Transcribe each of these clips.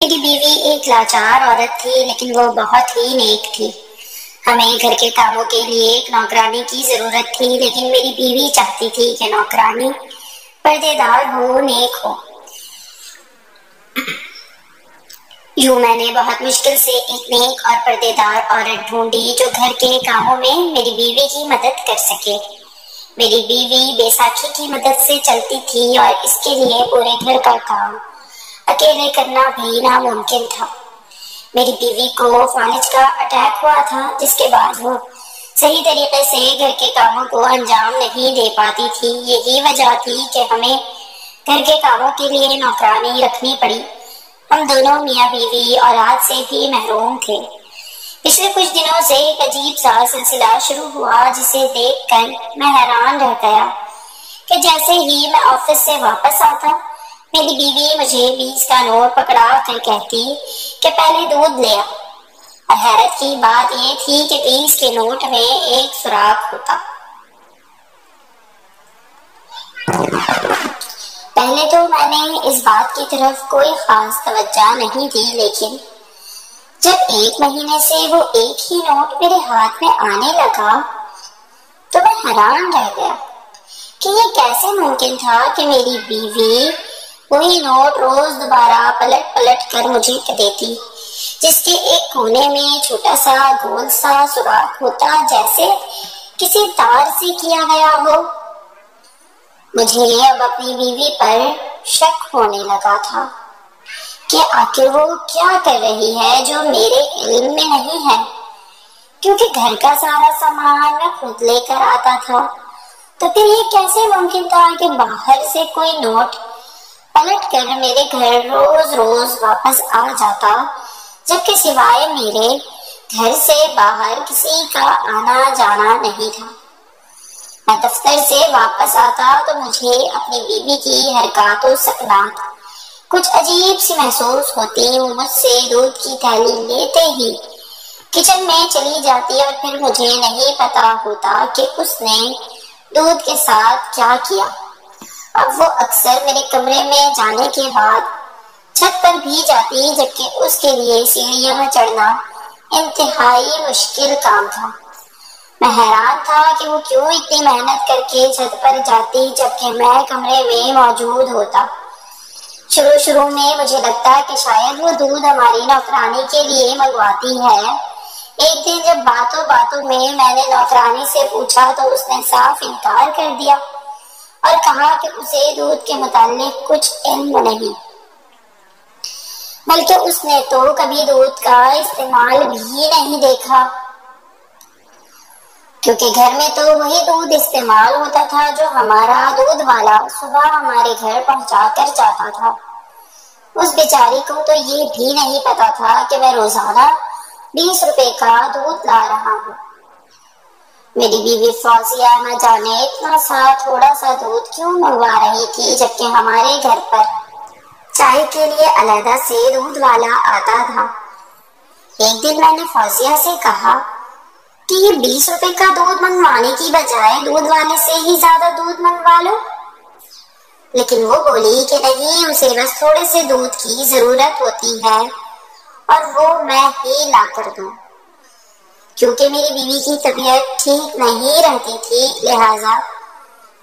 میری بیوی ایک لاچار عورت تھی، لیکن وہ بہت ہی نیک تھی۔ ہمیں گھر کے کاموں کے لیے ایک نوکرانی کی ضرورت تھی، لیکن میری بیوی چاہتی تھی کہ نوکرانی پردے دار ہو، نیک ہو۔ یوں میں نے بہت مشکل سے ایک نیک اور پردے دار عورت ڈھونڈی جو گھر کے کاموں میں میری بیوی کی مدد کر سکے۔ میری بیوی بیساکھی کی مدد سے چلتی تھی اور اس کے لیے پورے گھر کا کام اکیلے کرنا بھی ناممکن تھا۔ میری بیوی کو فالج کا اٹیک ہوا تھا، جس کے بعد وہ صحیح طریقے سے گھر کے کاموں کو انجام نہیں دے پاتی تھی۔ یہی وجہ تھی کہ ہمیں گھر کے کاموں کے لیے نوکرانی رکھنی پڑی۔ ہم دونوں میاں بیوی اولاد سے بھی محروم تھے۔ پچھلے کچھ دنوں سے ایک عجیب سا سلسلہ شروع ہوا، جسے دیکھ کر میں حیران رہ گیا کہ جیسے ہی میں آفس سے واپس آتا، میری بیوی مجھے 20 کا نوٹ پکڑا کر کہتی کہ پہلے دودھ لے آ۔ اور حیرت کی بات یہ تھی کہ 20 کے نوٹ میں ایک سوراخ ہوتا۔ پہلے تو میں نے اس بات کی طرف کوئی خاص توجہ نہیں دی، لیکن جب ایک مہینے سے وہ ایک ہی نوٹ میرے ہاتھ میں آنے لگا تو میں حیران رہ گیا کہ یہ کیسے ممکن تھا کہ میری بیوی وہی نوٹ روز دوبارہ پلٹ پلٹ کر مجھے دیتی، جس کے ایک کونے میں چھوٹا سا گول سا سوراخ ہوتا، جیسے کسی تار سے کیا گیا ہو۔ مجھے اب اپنی بیوی پر شک ہونے لگا تھا کہ آخر وہ کیا کر رہی ہے جو میرے علم میں نہیں ہے، کیونکہ گھر کا سارا سامان میں خود لے کر آتا تھا۔ تو پھر یہ کیسے ممکن تھا کہ باہر سے کوئی نوٹ پلٹ کر میرے گھر روز روز واپس آ جاتا، جبکہ سوائے میرے گھر سے باہر کسی کا آنا جانا نہیں تھا۔ میں دفتر سے واپس آتا تو مجھے اپنی بیوی کی حرکات و سکنات کچھ عجیب سی محسوس ہوتی۔ وہ مجھ سے دودھ کی تھیلی لیتے ہی کچن میں چلی جاتی اور پھر مجھے نہیں پتا ہوتا کہ اس نے دودھ کے ساتھ کیا کیا۔ اب وہ اکثر میرے کمرے میں جانے کے بعد چھت پر بھی جاتی، جبکہ اس کے لیے سیڑھیوں میں چڑھنا انتہائی مشکل کام تھا۔ میں حیران تھا کہ وہ کیوں اتنی محنت کر کے چھت پر جاتی جبکہ میں کمرے میں موجود ہوتا۔ شروع میں مجھے لگتا کہ شاید وہ دودھ ہماری نوکرانی کے لیے منگواتی ہے۔ ایک دن جب باتوں میں نے نوکرانی سے پوچھا تو اس نے صاف انکار کر دیا اور کہا کہ اسے دودھ کے متعلق کچھ علم نہیں، بلکہ اس نے تو کبھی دودھ کا استعمال بھی نہیں دیکھا، کیونکہ گھر میں تو وہی دودھ استعمال ہوتا تھا جو ہمارا دودھ والا صبح ہمارے گھر پہنچا کر جاتا تھا۔ اس بیچاری کو تو یہ بھی نہیں پتا تھا کہ میں روزانہ 20 روپے کا دودھ لا رہا ہوں۔ میری بیوی فوزیہ نہ جانے اتنا سا تھوڑا سا دودھ کیوں منگوا رہی تھی، جبکہ ہمارے گھر پر چائے کے لیے علیحدہ سے دودھ والا آتا تھا۔ ایک دن میں نے فوزیہ سے کہا کہ یہ 20 روپے کا دودھ منگوانے کی بجائے دودھ والے سے ہی زیادہ دودھ منگوا لو، لیکن وہ بولی کہ نہیں، اسے بس تھوڑے سے دودھ کی ضرورت ہوتی ہے اور وہ میں ہی لا کر دوں۔ کیونکہ میری بیوی کی طبیعت ٹھیک نہیں رہتی تھی، لہٰذا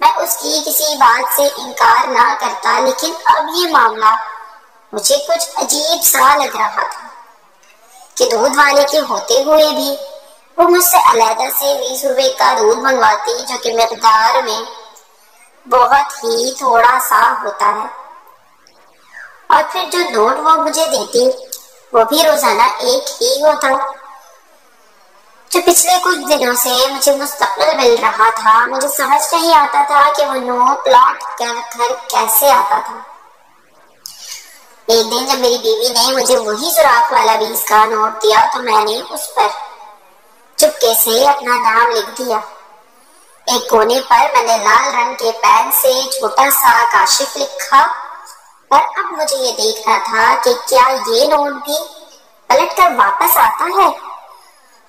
میں اس کی کسی بات سے انکار نہ کرتا، لیکن اب یہ معاملہ مجھے کچھ عجیب سا لگ رہا تھا کہ دودھ والے کے ہوتے ہوئے بھی وہ مجھ سے علیحدہ سے 20 روپے کا دودھ منگواتی، جو کہ مقدار میں بہت ہی تھوڑا سا ہوتا ہے، اور پھر جو نوٹ وہ مجھے دیتی وہ بھی روزانہ ایک ہی ہوتا، جو پچھلے کچھ دنوں سے مجھے مستقل مل رہا تھا۔ مجھے سمجھ نہیں آتا تھا کہ وہ نوٹ لوٹ کر گھر کیسے آتا تھا۔ ایک دن جب میری بیوی نے مجھے وہی سوراخ والا 20 کا نوٹ دیا تو میں نے اس پر چپکے سے اپنا نام لکھ دیا۔ ایک کونے پر میں نے لال رنگ کے پین سے چھوٹا سا کاشف لکھا، اور اب مجھے یہ دیکھنا تھا کہ کیا یہ نوٹ بھی پلٹ کر واپس آتا ہے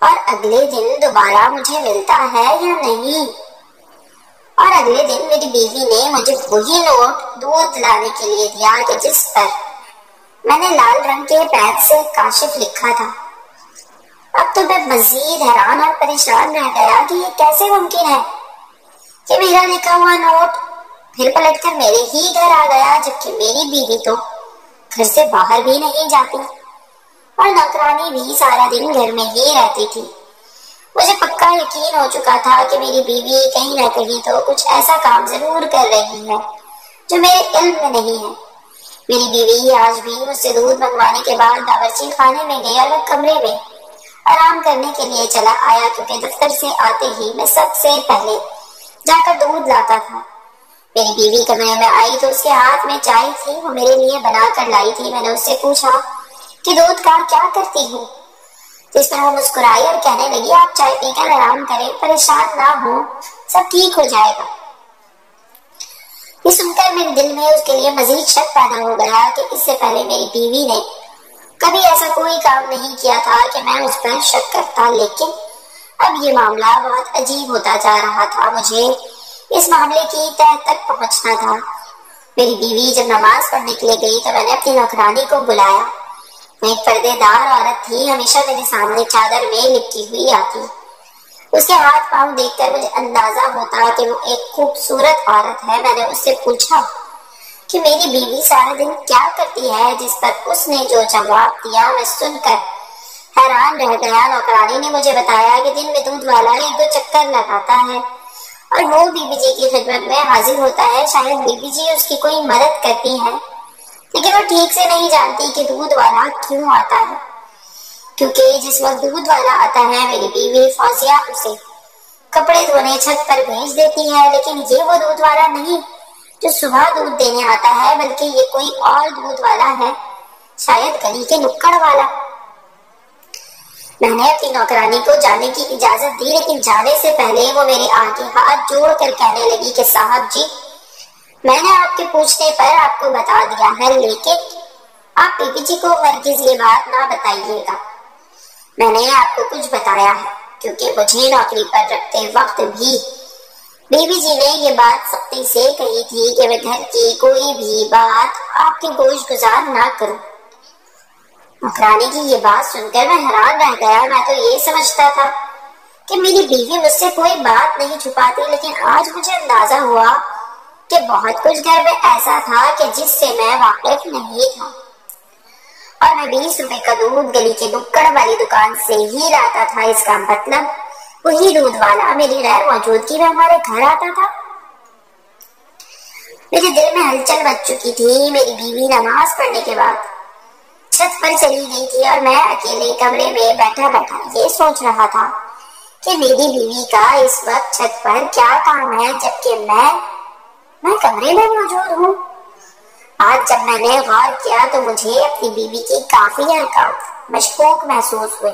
اور اگلے دن دوبارہ مجھے ملتا ہے یا نہیں۔ اور اگلے دن میری بیوی نے مجھے وہی نوٹ دودھ لانے کے لیے دیا کہ جس پر میں نے لال رنگ کے پین سے کاشف لکھا تھا۔ اب تو میں مزید حیران اور پریشان رہ گیا کہ یہ کیسے ممکن ہے کہ میرا لکھا ہوا نوٹ پھر پلٹ کر میرے ہی گھر آ گیا، جبکہ میری بیوی تو گھر سے باہر بھی نہیں جاتی اور نوکرانی بھی سارا دن گھر میں ہی رہتی تھی۔ مجھے پکا یقین ہو چکا تھا کہ میری بیوی کہیں نہ کہیں تو کچھ ایسا کام ضرور کر رہی ہے جو میرے علم میں نہیں ہے۔ میری بیوی آج بھی مجھ سے دودھ منگوانے کے بعد باورچی خانے میں گئی اور وہ کمرے میں آرام کرنے کے لیے چلا آیا، کیونکہ دفتر سے آتے ہی میں سب سے پہلے جا کر دودھ لاتا تھا۔ میری بیوی کمرے میں آئی تو اس کے ہاتھ میں چائے تھی، وہ میرے لیے بنا کر لائی تھی۔ میں نے اس سے پوچھا کہ دودھ کا کیا کرتی ہوں، جس پر وہ مسکرائی اور کہنے لگی آپ چائے پی کر آرام کریں، پریشان نہ ہو، سب ٹھیک ہو جائے گا۔ یہ سن کر میرے دل میں اس کے لیے مزید شک پیدا ہو گیا کہ اس سے پہلے میری بیوی نے کبھی ایسا کوئی کام نہیں کیا تھا کہ میں اس پر شک کرتا، لیکن اب یہ معاملہ بہت عجیب ہوتا جا رہا تھا۔ مجھے اس معاملے کی تہہ تک پہنچنا تھا۔ میری بیوی جب نماز پڑھنے کے لیے گئی تو میں نے اپنی نوکرانی کو بلایا۔ وہ ایک پردے دار عورت تھی، ہمیشہ میرے سامنے چادر میں لپٹی ہوئی آتی۔ اس کے ہاتھ پاؤں دیکھ کر مجھے اندازہ ہوتا کہ وہ ایک خوبصورت عورت ہے۔ میں نے اس سے پوچھا کہ میری بیوی سارا دن کیا کرتی ہے، جس پر اس نے جو جواب دیا میں سن کر حیران رہ گیا۔ نوکرانی نے مجھے بتایا کہ دن میں دودھ والا 1-2 چکر لگاتا ہے اور وہ بیوی جی کی خدمت میں حاضر ہوتا ہے۔ شاید بیوی جی اس کی کوئی مدد کرتی ہیں، لیکن وہ ٹھیک سے نہیں جانتی کہ دودھ والا کیوں آتا ہے، کیونکہ جس وقت دودھ والا آتا ہے میری بیوی فوزیہ اسے کپڑے دھونے چھت پر بھیج دیتی ہے، لیکن یہ وہ دودھ والا نہیں جو صبح دودھ دینے آتا ہے، بلکہ یہ کوئی اور دودھ والا ہے، شاید گلی کے نکڑ والا۔ میں نے اپنی نوکرانی کو جانے کی اجازت دی، لیکن جانے سے پہلے وہ میرے آگے ہاتھ جوڑ کر کہنے لگی کہ صاحب جی، میں نے آپ کے پوچھنے پر آپ کو بتا دیا ہے، لیکن آپ بیوی جی کو ہرگز یہ بات نہ بتائیے گا۔ میں نے آپ کو کچھ بتایا ہے کیونکہ مجھے نوکری پر رکھتے وقت بھی بیوی جی نے یہ بات سختی سے کہی تھی کہ میں گھر کی کوئی بھی بات آپ کے گوش گزار نہ کروں۔ نوکرانی کی یہ بات سن کر میں حیران رہ گیا۔ میں تو یہ سمجھتا تھا کہ میری بیوی مجھ سے کوئی بات نہیں چھپاتی، لیکن آج مجھے اندازہ ہوا کہ بہت کچھ گھر میں ایسا تھا کہ جس سے میں واقف نہیں تھا، اور میں 20 روپے کا دودھ گلی کے نکڑ والی دکان سے ہی لاتا تھا۔ اس کا مطلب وہی دودھ والا میری غیر موجودگی میں ہمارے گھر آتا تھا۔ میرے دل میں ہلچل مچ چکی تھی۔ میری بیوی نماز پڑھنے کے بعد چھت پر چلی گئی تھی اور میں اکیلے کمرے میں بیٹھا بیٹھا یہ سوچ رہا تھا کہ میری بیوی کا اس وقت چھت پر کیا کام ہے، جبکہ میں کمرے میں موجود ہوں۔ آج جب میں نے غور کیا تو مجھے اپنی بیوی کی کافی حرکات مشکوک محسوس ہوئی۔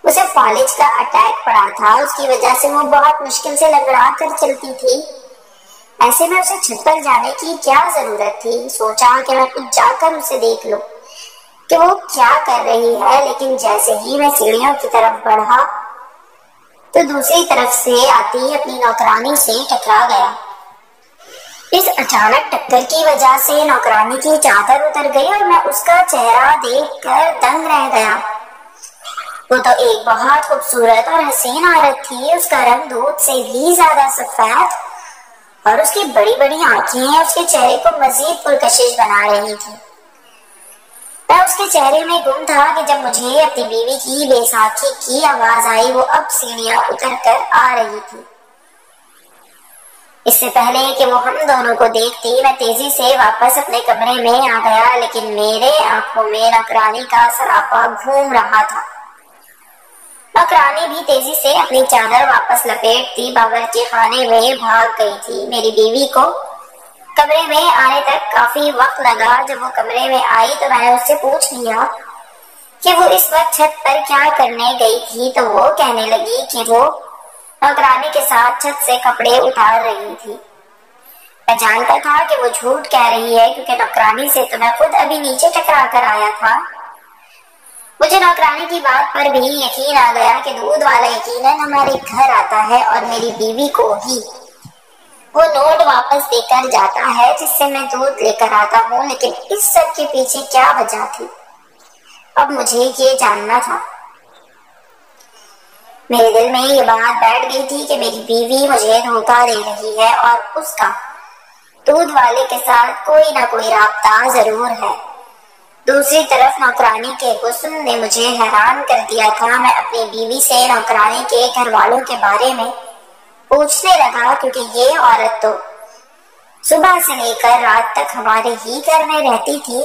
اسے فالج کا اٹیک پڑا تھا، اس کی وجہ سے وہ بہت مشکل سے لنگڑا کر چلتی تھی۔ ایسے میں اسے چھت پر جانے کی کیا ضرورت تھی؟ سوچا کہ میں کچھ جا کر اسے دیکھ لوں کہ وہ کیا کر رہی ہے، لیکن جیسے ہی میں سیڑھیوں کی طرف بڑھا تو دوسری طرف سے آتی اپنی نوکرانی سے ٹکرا گیا۔ اس اچانک ٹکر کی وجہ سے نوکرانی کی چادر اتر گئی اور میں اس کا چہرہ دیکھ کر دنگ رہ گیا۔ وہ تو ایک بہت خوبصورت اور حسین عورت تھی۔ اس کا رنگ دودھ سے بھی زیادہ سفید اور اس کی بڑی بڑی آنکھیں اس کے چہرے کو مزید پرکشش بنا رہی تھی۔ میں اس کے چہرے میں گم تھا کہ جب مجھے اپنی بیوی کی بے ساکھی کی آواز آئی۔ وہ اب سیڑھیاں اتر کر آ رہی تھی۔ اس سے پہلے کہ وہ ہم دونوں کو دیکھتی میں تیزی سے واپس اپنے کمرے میں آ گیا، لیکن میرے آنکھوں میں نوکرانی کا سراپا گھوم رہا تھا۔ نوکرانی بھی تیزی سے اپنی چادر واپس لپیٹتی باورچی خانے میں بھاگ گئی تھی۔ میری بیوی کو کمرے میں آنے تک کافی وقت لگا۔ جب وہ کمرے میں آئی تو میں نے اس سے پوچھ لیا کہ وہ اس وقت چھت پر کیا کرنے گئی تھی، تو وہ کہنے لگی کہ وہ نوکرانی کے ساتھ چھت سے کپڑے اتار رہی تھی۔ میں جانتا تھا کہ وہ جھوٹ کہہ رہی ہے، کیونکہ نوکرانی سے تو میں خود ابھی نیچے ٹکرا کر آیا تھا۔ مجھے نوکرانی کی بات پر بھی یقین آ گیا کہ دودھ والا یقیناً ہمارے گھر آتا ہے اور میری بیوی کو ہی وہ نوٹ واپس دے کر جاتا ہے جس سے میں دودھ لے کر آتا ہوں، لیکن اس سب کے پیچھے کیا وجہ تھی؟ اب مجھے یہ جاننا تھا۔ میرے دل میں یہ بات بیٹھ گئی تھی کہ میری بیوی مجھے دھوکہ دے رہی ہے اور اس کا دودھ والے کے ساتھ کوئی نہ کوئی رابطہ ضرور ہے۔ دوسری طرف نوکرانی کے حسن نے مجھے حیران کر دیا تھا۔ میں اپنی بیوی سے نوکرانی کے گھر والوں کے بارے میں پوچھنے لگا، کیونکہ یہ عورت تو صبح سے لے کر رات تک ہمارے ہی گھر میں رہتی تھی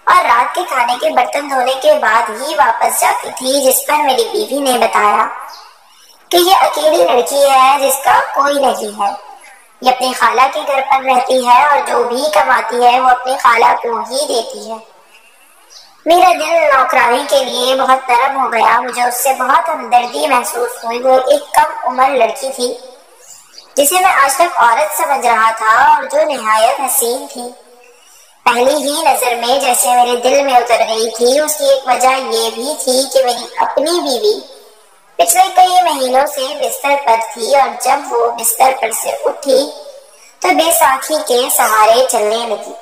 اور رات کے کھانے کے برتن دھونے کے بعد ہی واپس جاتی تھی، جس پر میری بیوی نے بتایا کہ یہ اکیلی لڑکی ہے جس کا کوئی نہیں ہے، یہ اپنی خالہ کے گھر پر رہتی ہے اور جو بھی کماتی ہے وہ اپنی خالہ کو ہی دیتی ہے۔ میرا دل نوکرانی کے لیے بہت نرم ہو گیا، مجھے اس سے بہت ہمدردی محسوس ہوئی۔ وہ ایک کم عمر لڑکی تھی جسے میں آج تک عورت سمجھ رہا تھا اور جو نہایت حسین تھی، پہلی ہی نظر میں جیسے میرے دل میں اتر گئی تھی۔ اس کی ایک وجہ یہ بھی تھی کہ میری اپنی بیوی پچھلے کئی مہینوں سے بستر پر تھی اور جب وہ بستر پر سے اٹھی تو بے ساکھی کے سہارے چلنے لگی۔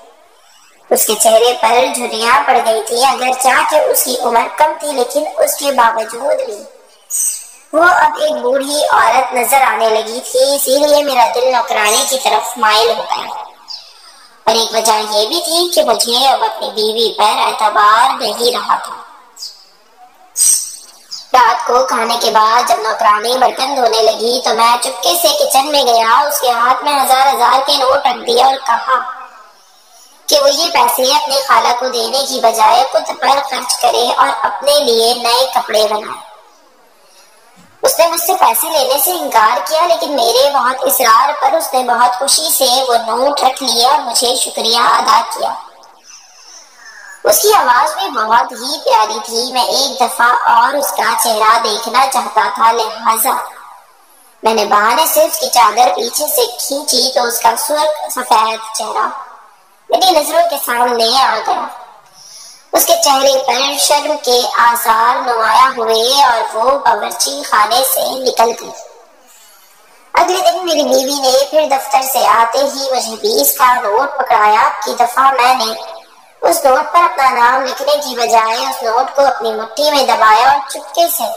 اس کے چہرے پر جھریاں پڑ گئی تھی، اگرچہ کہ اس کی عمر کم تھی لیکن اس کے باوجود بھی وہ اب ایک بوڑھی عورت نظر آنے لگی تھی، اسی لیے میرا دل نوکرانی کی طرف مائل ہو گیا۔ اور ایک وجہ یہ بھی تھی کہ مجھے اب اپنی بیوی پر اعتبار نہیں رہا تھا۔ رات کو کھانے کے بعد جب نوکرانی برتن دھونے لگی تو میں چپکے سے کچن میں گیا، اس کے ہاتھ میں ہزار کے نوٹ رکھ دیا اور کہا کہ وہ یہ پیسے اپنے خالہ کو دینے کی بجائے خود پر خرچ کرے اور اپنے لیے نئے کپڑے بنائے۔ اس نے مجھ سے پیسے لینے سے انکار کیا، لیکن میرے بہت اصرار پر اس نے بہت خوشی سے وہ نوٹ رکھ لیے اور مجھے شکریہ ادا کیا۔ اس کی آواز بھی بہت ہی پیاری تھی۔ میں ایک دفعہ اور اس کا چہرہ دیکھنا چاہتا تھا، لہٰذا میں نے بہانے سے اس کی چادر پیچھے سے کھینچی تو اس کا سرخ سفید چہرہ میری نظروں کے سامنے آ گیا۔ اس کے چہرے پر شرم کے آثار نمایاں ہوئے اور وہ باورچی خانے سے نکل گئی۔ اگلے دن میری بیوی نے پھر دفتر سے آتے ہی مجھے 20 کا نوٹ پکڑایا۔ کی دفعہ میں نے اس نوٹ پر اپنا نام لکھنے کی بجائے اس نوٹ کو اپنی مٹھی میں دبایا اور چپکے سے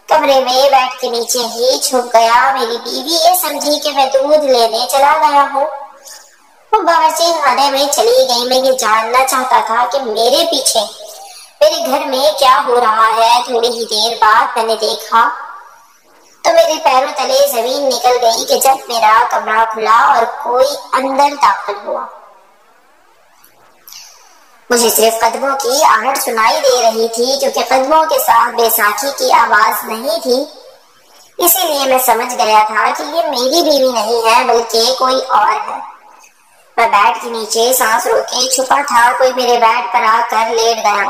کمرے میں بیٹھ کے نیچے ہی چھپ گیا۔ میری بیوی یہ سمجھی کہ میں دودھ لینے چلا گیا ہوں، وہ باورچی خانے میں چلی گئی۔ میں یہ جاننا چاہتا تھا کہ میرے پیچھے میرے گھر میں کیا ہو رہا ہے۔ تھوڑی ہی دیر بعد میں نے دیکھا تو میرے پیروں تلے زمین نکل گئی کہ جب میرا کمرہ کھلا اور کوئی اندر داخل ہوا۔ مجھے صرف قدموں کی آہٹ سنائی دے رہی تھی، کیونکہ قدموں کے ساتھ بے ساکھی کی آواز نہیں تھی، اسی لیے میں سمجھ گیا تھا کہ یہ میری بیوی نہیں ہے بلکہ کوئی اور ہے۔ میں بیڈ کے نیچے سانس روکے چھپا تھا، کوئی میرے بیڈ پر آ کر لیٹ گیا۔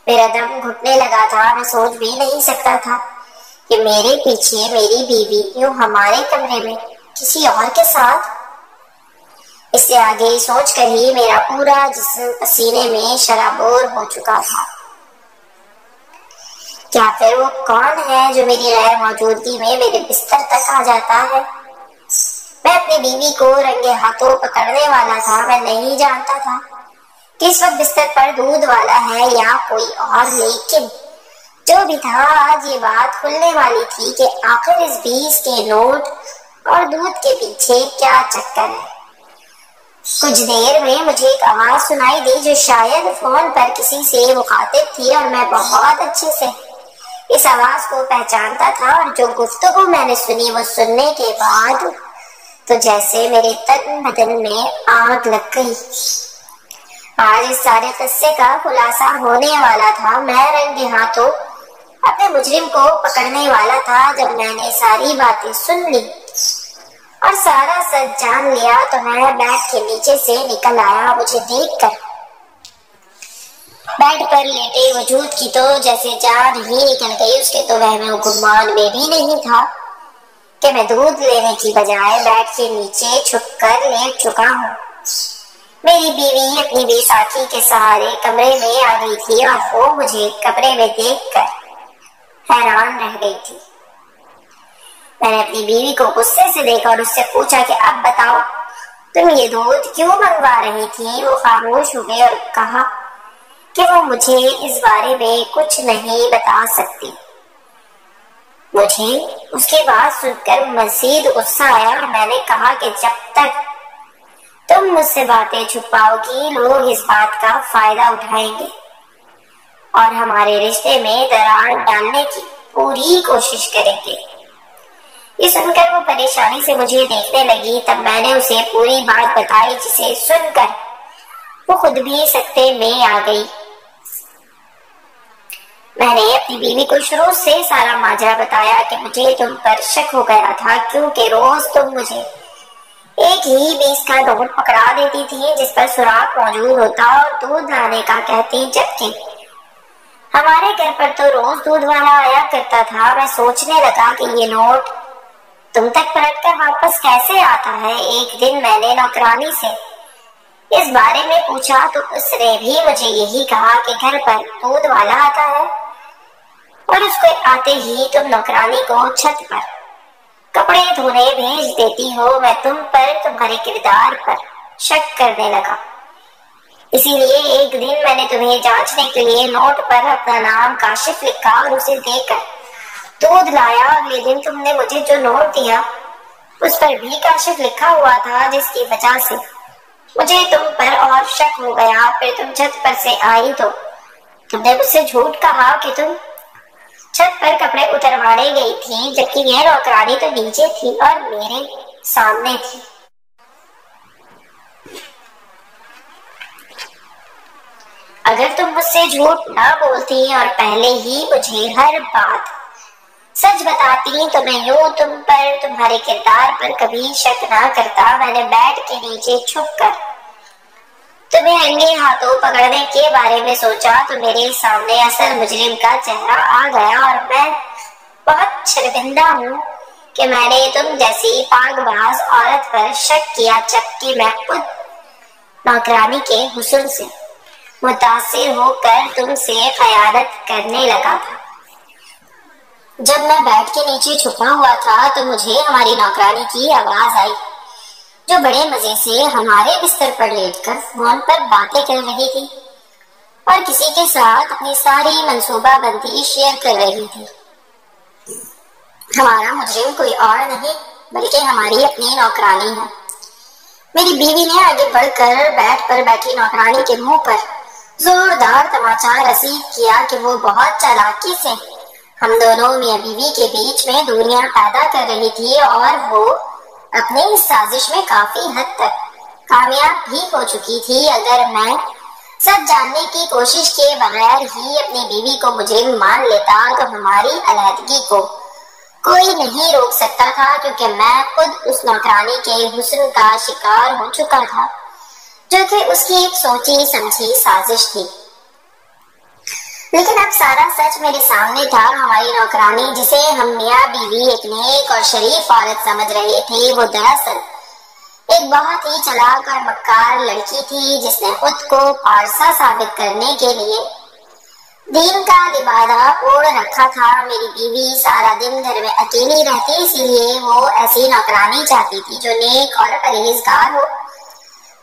میرا دم گھٹنے لگا تھا۔ میں سوچ بھی نہیں سکتا تھا کہ میرے پیچھے میری بیوی یوں ہمارے کمرے میں کسی اور کے ساتھ۔ اس سے آگے سوچ کر ہی میرا پورا جسم پسینے میں شرابور ہو چکا تھا۔ کیا پھر وہ کون ہے جو میری غیر موجودگی میں میرے بستر تک آ جاتا ہے؟ میں اپنی بیوی کو رنگے ہاتھوں پکڑنے والا تھا۔ میں نہیں جانتا تھا کہ اس وقت بستر پر دودھ والا ہے یا کوئی اور، لیکن جو بھی تھا آج یہ بات کھلنے والی تھی کہ آخر اس 20 کے نوٹ اور دودھ کے پیچھے کیا چکر ہے۔ کچھ دیر میں مجھے ایک آواز سنائی دی جو شاید فون پر کسی سے مخاطب تھی، اور میں بہت اچھے سے اس آواز کو پہچانتا تھا، اور جو گفتگو میں نے سنی وہ سننے کے بعد تو جیسے میرے تن بدن میں آگ لگ گئی۔ آج اس سارے قصے کا خلاصہ ہونے والا تھا۔ میں رنگے ہاتھوں اپنے مجرم کو پکڑنے والا تھا۔ جب میں نے ساری باتیں سن لی اور سارا سچ جان لیا تو میں بیڈ کے نیچے سے نکل آیا۔ مجھے دیکھ کر بیڈ پر لیٹے وجود کی تو جیسے جان ہی نکل گئی۔ اس کے تو وہم و گمان میں بھی نہیں تھا کہ میں دودھ لینے کی بجائے بیڈ کے نیچے چھپ کر لیٹ چکا ہوں۔ میری بیوی اپنی بے ساکھی کے سہارے کمرے میں آ گئی تھی اور وہ مجھے کمرے میں دیکھ کر حیران رہ گئی تھی۔ میں نے اپنی بیوی کو غصے سے دیکھا اور اس سے پوچھا کہ اب بتاؤ تم یہ دودھ کیوں منگوا رہی تھی؟ وہ خاموش ہو گئی اور کہا کہ وہ مجھے اس بارے میں کچھ نہیں بتا سکتی۔ مجھے اس کی بات سن کر مزید غصہ آیا اور میں نے کہا کہ جب تک تم مجھ سے باتیں چھپاؤ گی لوگ اس بات کا فائدہ اٹھائیں گے اور ہمارے رشتے میں دراڑ ڈالنے کی پوری کوشش کریں گے۔ یہ سن کر وہ پریشانی سے مجھے دیکھنے لگی۔ تب میں نے اسے پوری بات بتائی جسے سن کر وہ خود بھی سکتے میں آ گئی۔ میں نے اپنی بیوی کو شروع سے سارا ماجرا بتایا کہ مجھے تم پر شک ہو گیا تھا کیونکہ روز تم مجھے ایک ہی 20 کا نوٹ پکڑا دیتی تھی جس پر سراغ موجود ہوتا اور دودھ لانے کا کہتی، جبکہ ہمارے گھر پر تو روز دودھ والا آیا کرتا تھا۔ میں سوچنے لگا کہ یہ نوٹ تم تک پلٹ کر واپس کیسے آتا ہے۔ ایک دن میں نے نوکرانی سے اس بارے میں پوچھا تو اس نے بھی مجھے یہی کہا کہ گھر پر دودھ والا آتا ہے اور اس کو آتے ہی تم نوکرانی کو چھت پر کپڑے دھونے بھیج دیتی ہو۔ میں تم پر تمہارے کردار پر شک کرنے لگا، اسی لیے ایک دن میں نے تمہیں جانچنے کے لیے نوٹ پر اپنا نام کاشف لکھا اور اسے دے کر دودھ لایا۔ اگلے دن تم نے مجھے جو نوٹ دیا اس پر بھی کاشف لکھا ہوا تھا، جس کی وجہ سے مجھے تم پر اور شک ہو گیا۔ پھر تم چھت پر سے آئی تو تم نے مجھ سے جھوٹ کہا کہ تم چھت پر کپڑے اتروانے گئی تھی، جبکہ یہ نوکرانی تو نیچے تھی اور میرے سامنے تھی۔ اگر تم مجھ سے جھوٹ نہ بولتی اور پہلے ہی مجھے ہر بات سچ بتاتی تو میں یوں تم پر تمہارے کردار پر کبھی شک نہ کرتا۔ میں نے بیڈ کے نیچے چھپ کر تمہیں رنگے ہاتھوں پکڑنے کے بارے میں سوچا تو میرے سامنے اصل مجرم کا چہرہ آ گیا اور میں بہت شرمندہ ہوں کہ میں نے تم جیسی پاک باز عورت پر شک کیا، جبکہ میں خود نوکرانی کے حسن سے متاثر ہو کر تم سے خیانت کرنے لگا تھا۔ جب میں بیڈ کے نیچے چھپا ہوا تھا تو مجھے ہماری نوکرانی کی آواز آئی جو بڑے مزے سے ہمارے بستر پر لیٹ کر فون پر باتیں کر رہی تھی اور کسی کے ساتھ اپنی ساری منصوبہ بندی شیئر کر رہی تھی۔ ہمارا مجرم کوئی اور نہیں بلکہ ہماری اپنی نوکرانی ہے۔ میری بیوی نے آگے بڑھ کر بیڈ پر بیٹھی نوکرانی کے منہ پر زوردار تماچا رسید کیا کہ وہ بہت چالاکی سے ہم دونوں میاں بیوی کے بیچ میں دوریاں پیدا کر رہی تھی اور وہ اپنی اس سازش میں کافی حد تک کامیاب بھی ہو چکی تھی۔ اگر میں سب جاننے کی کوشش کے بغیر ہی اپنی بیوی کو مجرم مان لیتا تو ہماری علیحدگی کو کوئی نہیں روک سکتا تھا، کیونکہ میں خود اس نوکرانی کے حسن کا شکار ہو چکا تھا جو کہ اس کی ایک سوچی سمجھی سازش تھی۔ لیکن اب سارا سچ میرے سامنے تھا۔ ہماری نوکرانی جسے ہم میاں بیوی ایک نیک اور شریف عورت سمجھ رہے تھے، وہ دراصل ایک بہت ہی چلاک اور مکار لڑکی تھی جس نے خود کو پارسا ثابت کرنے کے لیے دین کا لبادہ اوڑھ رکھا تھا۔ میری بیوی سارا دن گھر میں اکیلی رہتی، اسی لیے وہ ایسی نوکرانی چاہتی تھی جو نیک اور پرہیزگار ہو۔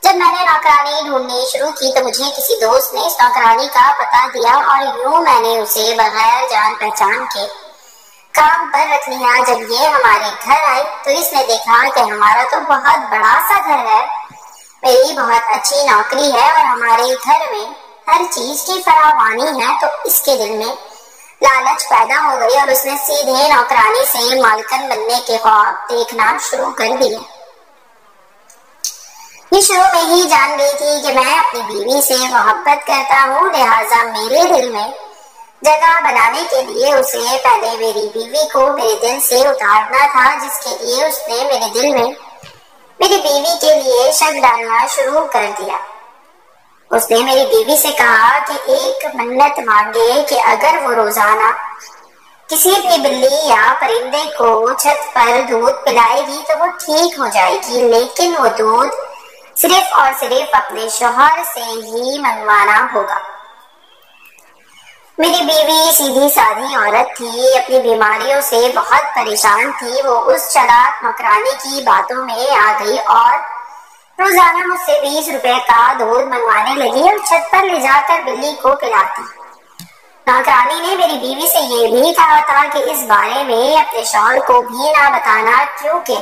جب میں نے نوکرانی ڈھونڈنی شروع کی تو مجھے کسی دوست نے اس نوکرانی کا پتہ دیا اور یوں میں نے اسے بغیر جان پہچان کے کام پر رکھ لیا۔ جب یہ ہمارے گھر آئی تو اس نے دیکھا کہ ہمارا تو بہت بڑا سا گھر ہے، میری بہت اچھی نوکری ہے اور ہمارے گھر میں ہر چیز کی فراوانی ہے، تو اس کے دل میں لالچ پیدا ہو گئی اور اس نے سیدھے نوکرانی سے مالکن بننے کے خواب دیکھنا شروع کر دیے۔ یہ شروع میں ہی جان گئی تھی کہ میں اپنی بیوی سے محبت کرتا ہوں، لہٰذا میرے دل میں جگہ بنانے کے لیے اسے پہلے میری بیوی کو میرے دل سے اتارنا تھا، جس کے لیے اس نے میرے دل میں میری بیوی کے لیے شک ڈالنا شروع کر دیا۔ اس نے میری بیوی سے کہا کہ ایک منت مانگے کہ اگر وہ روزانہ کسی اپنی بلی یا پرندے کو چھت پر دودھ پلائے گی تو وہ ٹھیک ہو جائے گی، لیکن وہ دودھ صرف اور صرف اپنے شوہر سے ہی منگوانا ہوگا۔ میری بیوی سیدھی سادھی عورت تھی، اپنی بیماریوں سے بہت پریشان تھی۔ وہ اس چلاک نوکرانی کی باتوں میں آ گئی اور روزانہ مجھ سے 20 روپے کا دودھ منگوانے لگی اور چھت پر لے جا کر بلی کو پلاتی۔ نوکرانی نے میری بیوی سے یہ بھی کہا تھا کہ اس بارے میں اپنے شوہر کو بھی نہ بتانا، کیونکہ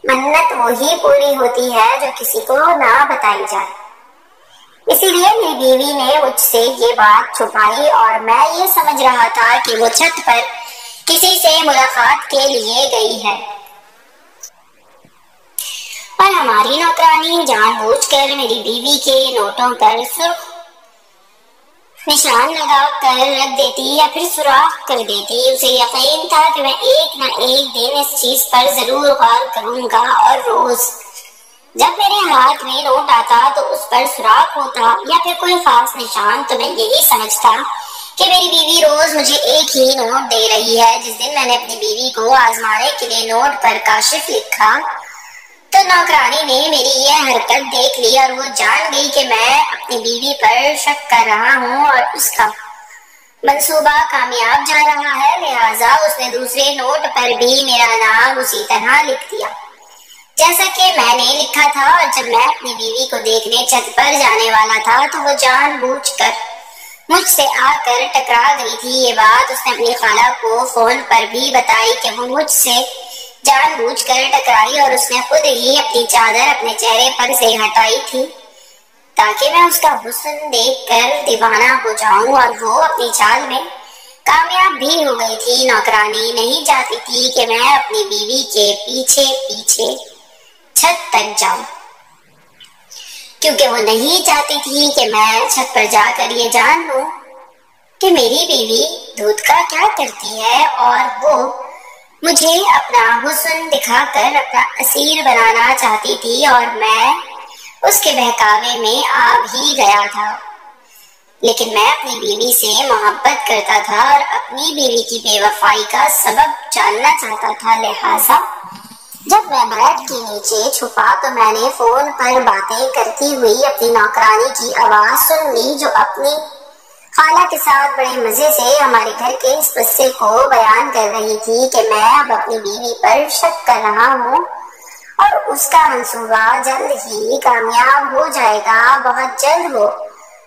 منت وہی پوری ہوتی ہے جو کسی کو نہ بتائی جائے۔ اسی لیے میری بیوی نے مجھ سے یہ بات چھپائی اور میں یہ سمجھ رہا تھا کہ وہ چھت پر کسی سے ملاقات کے لیے گئی ہے، اور ہماری نوکرانی جان بوجھ کر میری بیوی کے نوٹوں پر سرخ نشان لگا کر رکھ دیتی یا پھر سوراخ کر دیتی۔ اسے یقین تھا کہ میں ایک نہ ایک دن اس چیز پر ضرور غور کروں گا، اور روز جب میرے ہاتھ میں نوٹ آتا تو اس پر سوراخ ہوتا یا پھر کوئی خاص نشان، تو میں یہی سمجھتا کہ میری بیوی روز مجھے ایک ہی نوٹ دے رہی ہے۔ جس دن میں نے اپنی بیوی کو آزمانے کے لیے نوٹ پر کاشف لکھا تو نوکرانی نے میری یہ حرکت دیکھ لی اور وہ جان گئی کہ میں اپنی بیوی پر شک کر رہا ہوں اور اس کا منصوبہ کامیاب جا رہا ہے، لہٰذا اس نے دوسرے نوٹ پر بھی میرا نام اسی طرح لکھ دیا جیسا کہ میں نے لکھا تھا۔ اور جب میں اپنی بیوی کو دیکھنے چھت پر جانے والا تھا تو وہ جان بوجھ کر مجھ سے آ کر ٹکرا گئی تھی۔ یہ بات اس نے اپنی خالہ کو فون پر بھی بتائی کہ وہ مجھ سے جان بوجھ کر ٹکرائی، اور اس نے خود ہی اپنی چادر اپنے چہرے پر سے ہٹائی تھی تاکہ میں اس کا حسن دیکھ کر دیوانہ ہو جاؤں، اور وہ اپنی چال میں کامیاب بھی ہو گئی تھی۔ نوکرانی نہیں چاہتی تھی کہ میں اپنی بیوی کے پیچھے پیچھے چھت تک جاؤں، کیونکہ وہ نہیں چاہتی تھی کہ میں چھت پر جا کر یہ جان لوں کہ میری بیوی دودھ کا کیا کرتی ہے، اور وہ مجھے اپنا حسن دکھا کر اپنا اسیر بنانا چاہتی تھی، اور میں اس کے بہکاوے میں آ بھی گیا تھا۔ لیکن میں اپنی بیوی سے محبت کرتا تھا اور اپنی بیوی کی بے وفائی کا سبب جاننا چاہتا تھا، لہٰذا جب میں بیڈ کے نیچے چھپا تو میں نے فون پر باتیں کرتی ہوئی اپنی نوکرانی کی آواز سن لی، جو اپنی خالہ کے ساتھ بڑے مزے سے ہمارے گھر کے اس قصے کو بیان کر رہی تھی کہ میں اب اپنی بیوی پر شک کر رہا ہوں اور اس کا منصوبہ جلد ہی کامیاب ہو جائے گا، بہت جلد وہ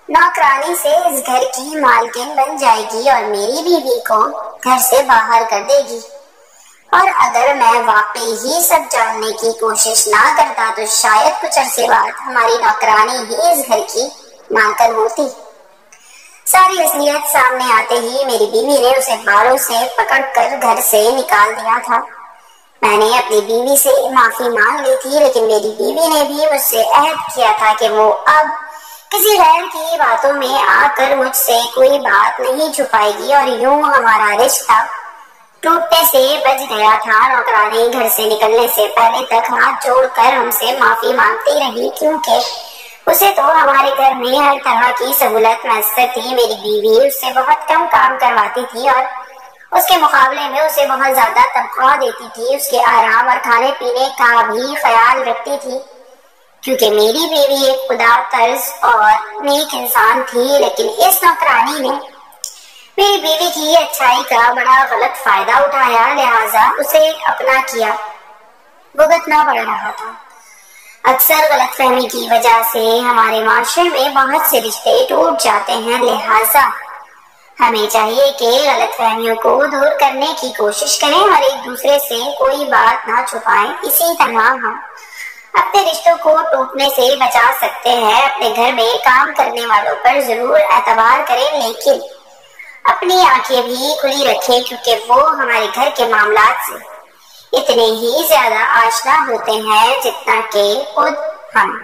نوکرانی سے اس گھر کی مالکن بن جائے گی اور میری بیوی کو گھر سے باہر کر دے گی۔ اور اگر میں واقعی ہی سب جاننے کی کوشش نہ کرتا تو شاید کچھ عرصے بعد ہماری نوکرانی ہی اس گھر کی مالکن ہوتی۔ ساری اصلیت سامنے آتے ہی میری بیوی نے اسے بالوں سے پکڑ کر گھر سے نکال دیا تھا۔ میں نے اپنی بیوی سے معافی مانگ لی تھی، لیکن میری بیوی نے بھی مجھ سے عہد کیا تھا کہ وہ اب کسی غیر کی باتوں میں آ کر مجھ سے کوئی بات نہیں چھپائے گی، اور یوں ہمارا رشتہ ٹوٹنے سے بچ گیا تھا۔ نوکرانی گھر سے نکلنے سے پہلے تک ہاتھ جوڑ کر ہم سے معافی مانگتی رہی، کیونکہ اسے تو ہمارے گھر میں ہر طرح کی سہولت میسر تھی۔ میری بیوی اس سے بہت کم کام کرواتی تھی اور اس کے مقابلے میں اسے بہت زیادہ تنخواہ دیتی تھی۔ اس کے آرام اور کھانے پینے کا بھی خیال رکھتی تھی، کیونکہ میری بیوی ایک خدا طرز اور نیک انسان تھی۔ لیکن اس نوکرانی نے میری بیوی کی اچھائی کا بڑا غلط فائدہ اٹھایا، لہٰذا اسے اپنا کیا بھگتنا پڑ رہا تھا۔ اکثر غلط فہمی کی وجہ سے ہمارے معاشرے میں بہت سے رشتے ٹوٹ جاتے ہیں، لہٰذا ہمیں چاہیے کہ غلط فہمیوں کو دور کرنے کی کوشش کریں اور ایک دوسرے سے کوئی بات نہ چھپائیں۔ اسی طرح ہم اپنے رشتوں کو ٹوٹنے سے بچا سکتے ہیں۔ اپنے گھر میں کام کرنے والوں پر ضرور اعتبار کریں، لیکن اپنی آنکھیں بھی کھلی رکھیں، کیونکہ وہ ہمارے گھر کے معاملات سے اتنے ہی زیادہ آشنا ہوتے ہیں جتنا کہ خود ہم۔